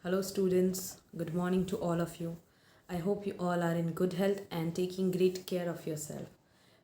Hello students, good morning to all of you. I hope you all are in good health and taking great care of yourself.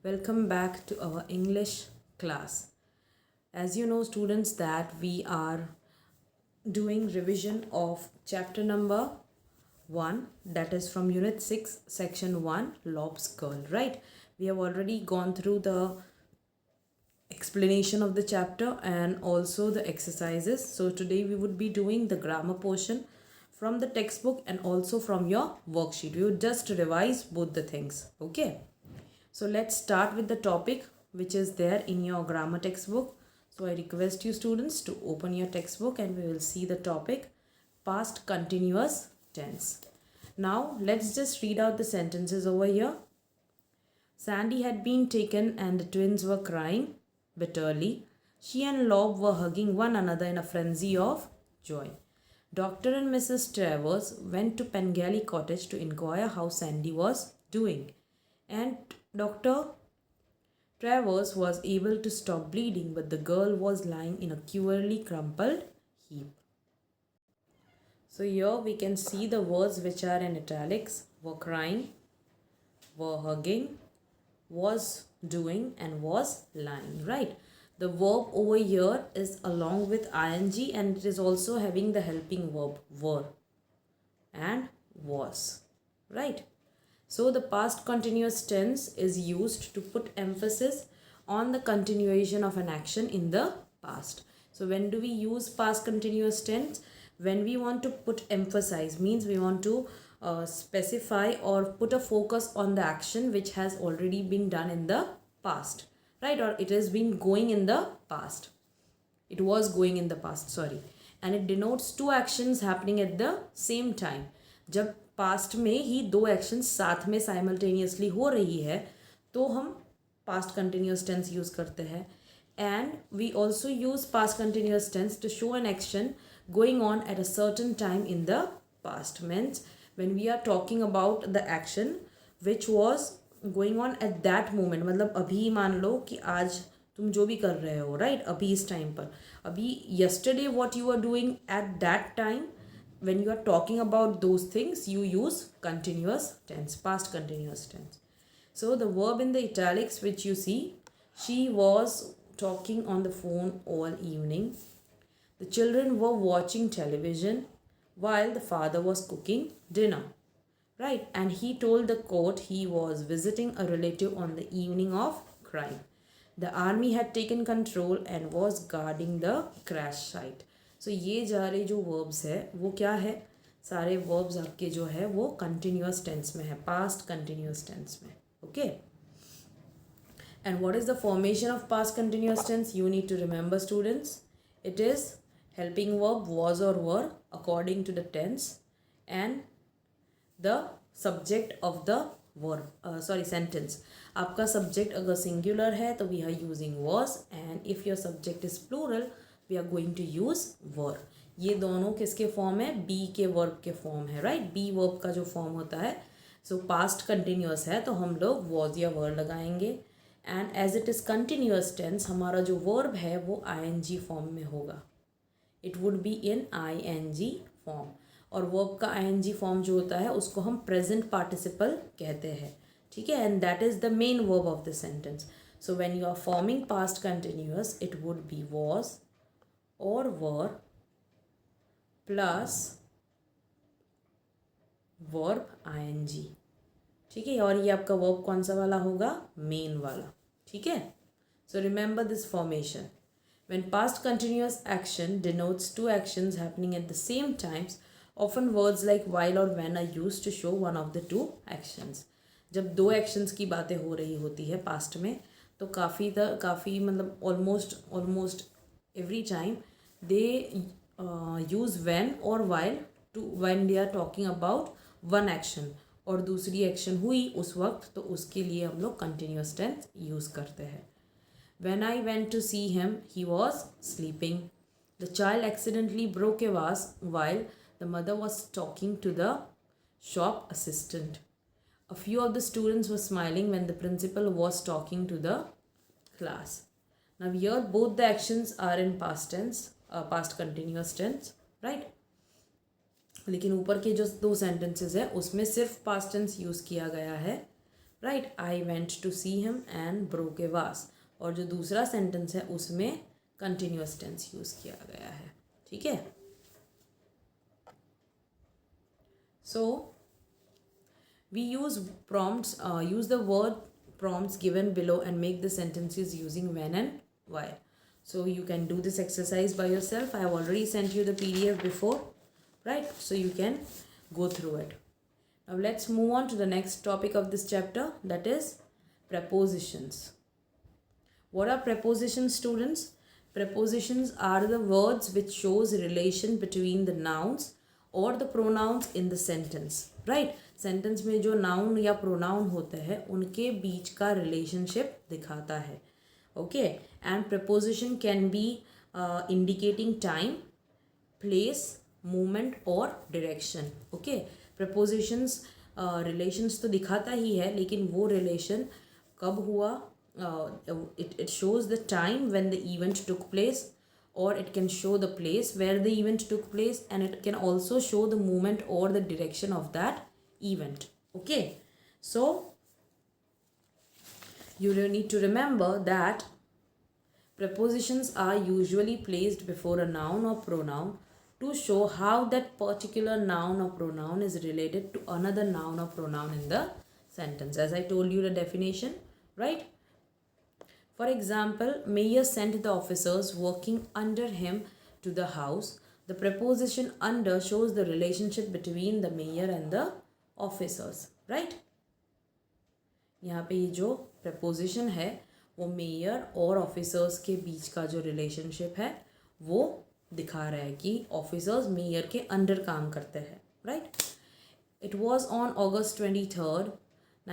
Welcome back to our English class. As you know students that we are doing revision of chapter number 1, that is from unit 6 section 1 lob's curl, right? We have already gone through the explanation of the chapter and also the exercises. So today we would be doing the grammar portion from the textbook and also from your worksheet. We would just revise both the things. Okay. So let's start with the topic which is there in your grammar textbook. So I request you students to open your textbook and we will see the topic past continuous tense. Now let's just read out the sentences over here. Sandy had been taken and the twins were crying bitterly. She and Lob were hugging one another in a frenzy of joy. Dr. and Mrs. Travers went to Pengelly Cottage to inquire how Sandy was doing, and Dr. Travers was able to stop bleeding, but the girl was lying in a queerly crumpled heap. So here we can see the words which are in italics: were crying, were hugging, was doing, and was lying, right? The verb over here is along with ing and it is also having the helping verb were and was, right? So the past continuous tense is used to put emphasis on the continuation of an action in the past. So when do we use past continuous tense? When we want to put emphasize, means we want to specify or put a focus on the action which has already been done in the past, right? Or it has been going in the past. It was going in the past, sorry. And it denotes two actions happening at the same time. जब past में ही दो actions साथ में simultaneously हो रही है तो हम past continuous tense use करते हैं. And we also use past continuous tense to show an action going on at a certain time in the past. Means when we are talking about the action which was going on at that moment, मतलब अभी मान लो कि आज तुम जो भी कर रहे हो, right? अभी इस टाइम पर, अभी yesterday what you are doing at that time, when you are talking about those things you use continuous tense, past continuous tense. So the verb in the italics which you see, she was talking on the phone all evening. The children were watching television while the father was cooking dinner, right? And he told the court he was visiting a relative on the evening of crime. The army had taken control and was guarding the crash site. So ये सारे जो verbs है वो क्या है? सारे verbs आपके जो है वो continuous tense में है, past continuous tense में. Okay. And what is the formation of past continuous tense? You need to remember students. It is helping verb was or were according to the tense and the subject of the verb, sentence. आपका subject अगर singular है तो we are using was, and if your subject is plural we are going to use were. ये दोनों किसके form है? be के verb के फॉर्म है, right? be verb का जो फॉर्म होता है, so past continuous है तो हम लोग was या were लगाएंगे, and as it is continuous tense हमारा जो verb है वो ing फॉर्म में होगा. It would be in ing form. और वर्ब का ing फॉर्म जो होता है उसको हम प्रेजेंट पार्टिसिपल कहते हैं, ठीक है? And that is the main verb of the sentence. So when you are forming past continuous it would be was और वर प्लस वर्ब ing, ठीक है? और ये आपका वर्ब कौन सा वाला होगा? मेन वाला, ठीक है? So remember this formation. When past continuous action denotes two actions happening at the same times, often words like while or when are used to show one of the two actions. जब दो actions की बातें हो रही होती है past में तो काफ़ी मतलब almost every time they use when or while to when they are talking about one action और दूसरी action हुई उस वक्त तो उसके लिए हम लोग continuous tense use करते हैं. When I went to see him, he was sleeping. The child accidentally broke a vase while the mother was talking to the shop assistant. A few of the students were smiling when the principal was talking to the class. Now here both the actions are in past tense, past continuous tense, right? लेकिन ऊपर के जो दो sentences है उसमें सिर्फ past tense use किया गया है, right. I went to see him and broke a vase. और जो दूसरा सेंटेंस है उसमें कंटिन्यूअस टेंस यूज़ किया गया है, ठीक है। सो we use the word prompts given below and make the sentences using when and while. So you can do this exercise by yourself. I have already sent you the PDF before, right? So you can go through it. Now let's move on to the next topic of this chapter, that is prepositions. What are prepositions, students? Prepositions are the words which shows relation between the nouns और the pronounce in the sentence, right. Sentence में जो noun या pronoun होते हैं उनके बीच का relationship दिखाता है, okay. And preposition can be indicating time, place, movement और डायरेक्शन, ओके। प्रपोजिशंस रिलेशंस तो दिखाता ही है, लेकिन वो रिलेशन कब हुआ, it shows the time when the event took place, or it can show the place where the event took place, and it can also show the movement or the direction of that event, okay. So you need to remember that prepositions are usually placed before a noun or pronoun to show how that particular noun or pronoun is related to another noun or pronoun in the sentence, as I told you the definition, right. For example, Mayor sent the officers working under him to the house. The preposition under shows the relationship between the mayor and the officers, right? यहाँ पे ये जो preposition है वो mayor और officers के बीच का जो रिलेशनशिप है वो दिखा रहा है कि ऑफिसर्स मेयर के अंडर काम करते हैं, right. It was on August 23rd,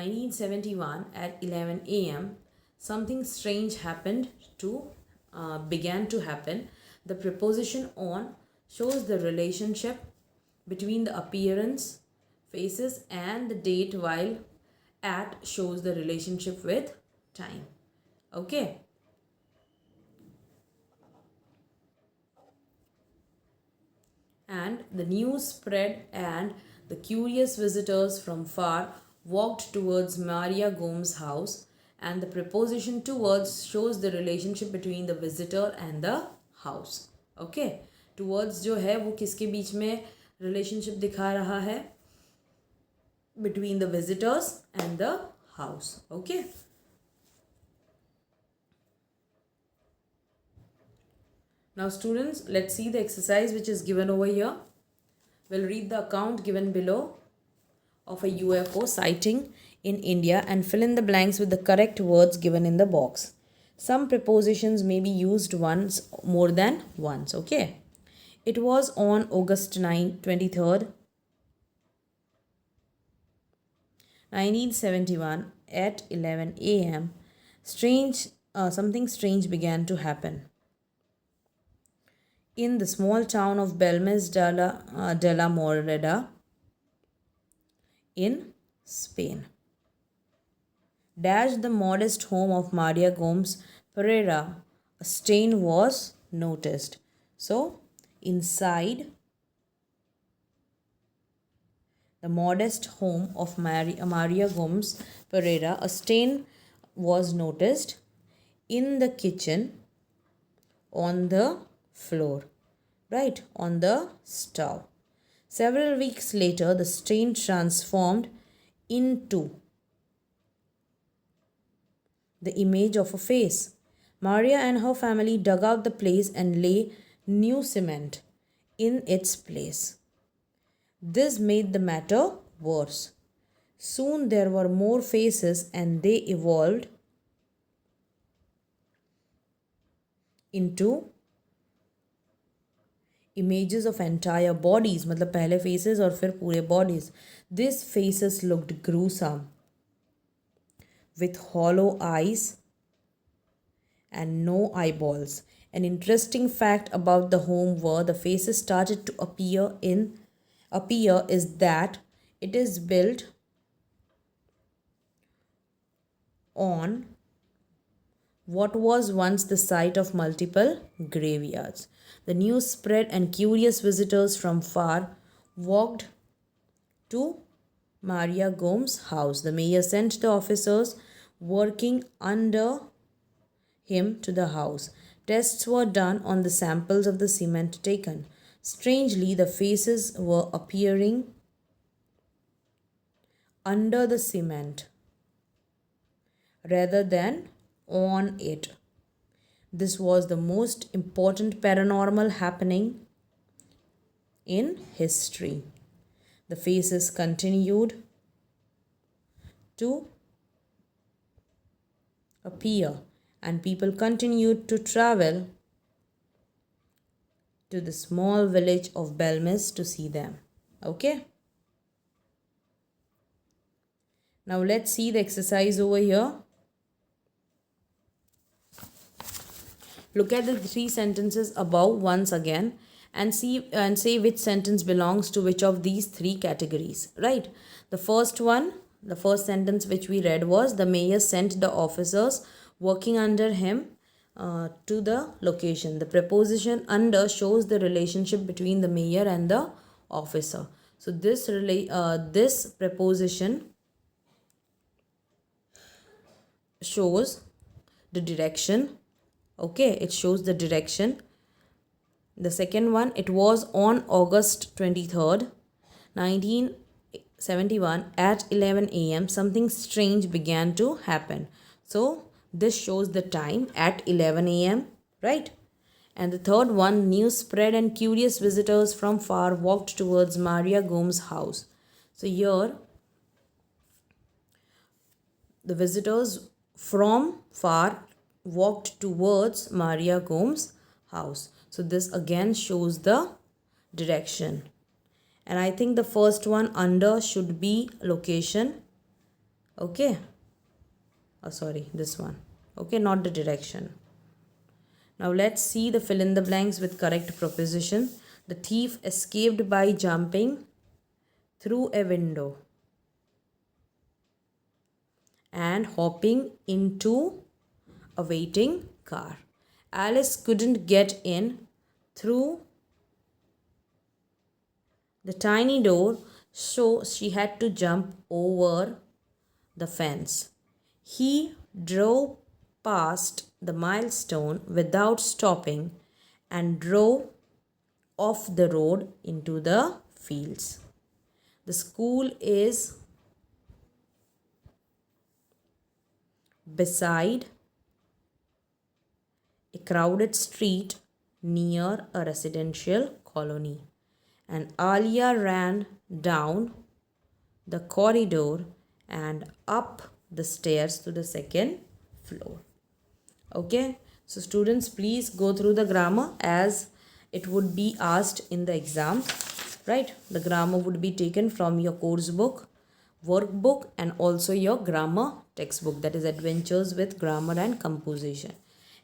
1971 at 11 a.m. Something strange began to happen. The preposition on shows the relationship between the appearance, faces, and the date, while at shows the relationship with time. Okay. And the news spread, and the curious visitors from far walked towards Maria Gomes' house. And the preposition towards shows the relationship between the visitor and the house, okay. Towards जो है वो किसके बीच में relationship दिखा रहा है, between the visitors and the house, okay. Now students, let's see the exercise which is given over here. We'll read the account given below of a UFO sighting in India and fill in the blanks with the correct words given in the box. Some prepositions may be used once, more than once, okay. It was on August 23rd, 1971 at 11 a.m. Something strange began to happen. In the small town of Belmes de la Moreda in Spain. Dash the modest home of Maria Gomes Pereira, a stain was noticed. So, inside the modest home of Maria Gomes Pereira, a stain was noticed in the kitchen, on the floor, right, on the stove. Several weeks later, the stain transformed into the image of a face. Maria and her family dug out the place and lay new cement in its place. This made the matter worse. Soon there were more faces and they evolved into images of entire bodies. मतलब पहले faces और फिर पूरे bodies. These faces looked gruesome, with hollow eyes and no eyeballs. An interesting fact about the home where the faces started to appear is that it is built on what was once the site of multiple graveyards. The news spread and curious visitors from far walked to Maria Gomes' house. The mayor sent the officers working under him to the house. Tests were done on the samples of the cement taken. Strangely, the faces were appearing under the cement rather than on it. This was the most important paranormal happening in history. The faces continued to appear, and people continued to travel to the small village of Belmis to see them. Okay? Now let's see the exercise over here. Look at the three sentences above once again and see and say which sentence belongs to which of these three categories. Right? The first sentence which we read was the mayor sent the officers working under him to the location. The preposition under shows the relationship between the mayor and the officer. So this preposition shows the direction. Okay, it shows the direction. The second one, it was on August 23rd, 1971 at 11 a.m. something strange began to happen. So this shows the time at 11 a.m. right? And the third one, news spread and curious visitors from far walked towards Maria Gomes' house. So here the visitors from far walked towards Maria Gomes' house. So this again shows the direction. And I think the first one under should be location. Okay. Oh, sorry, this one. Okay, not the direction. Now let's see the fill in the blanks with correct preposition. The thief escaped by jumping through a window and hopping into a waiting car. Alice couldn't get in through the tiny door, so she had to jump over the fence. He drove past the milestone without stopping and drove off the road into the fields. The school is beside a crowded street near a residential colony. And Alia ran down the corridor and up the stairs to the second floor. Okay, so students, please go through the grammar as it would be asked in the exam, right? The grammar would be taken from your course book, workbook, and also your grammar textbook, that is Adventures with Grammar and Composition.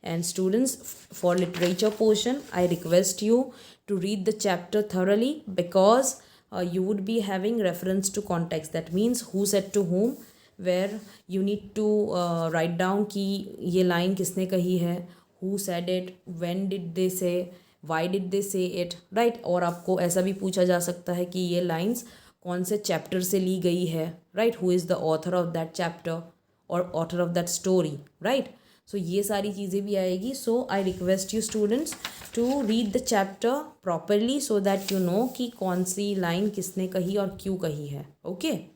And students, for literature portion, I request you to read the chapter thoroughly because you would be having reference to context. That means who said to whom, where you need to write down कि ये line किसने कही है, who said it, when did they say, why did they say it, right? और आपको ऐसा भी पूछा जा सकता है कि ये lines कौन से chapter से ली गई है, right? Who is the author of that chapter or author of that story, right? So ये सारी चीज़ें भी आएगी. So I request you students to read the chapter properly so that you know कि कौन सी line किसने कही और क्यों कही है. Okay.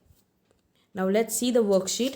Now let's see the worksheet.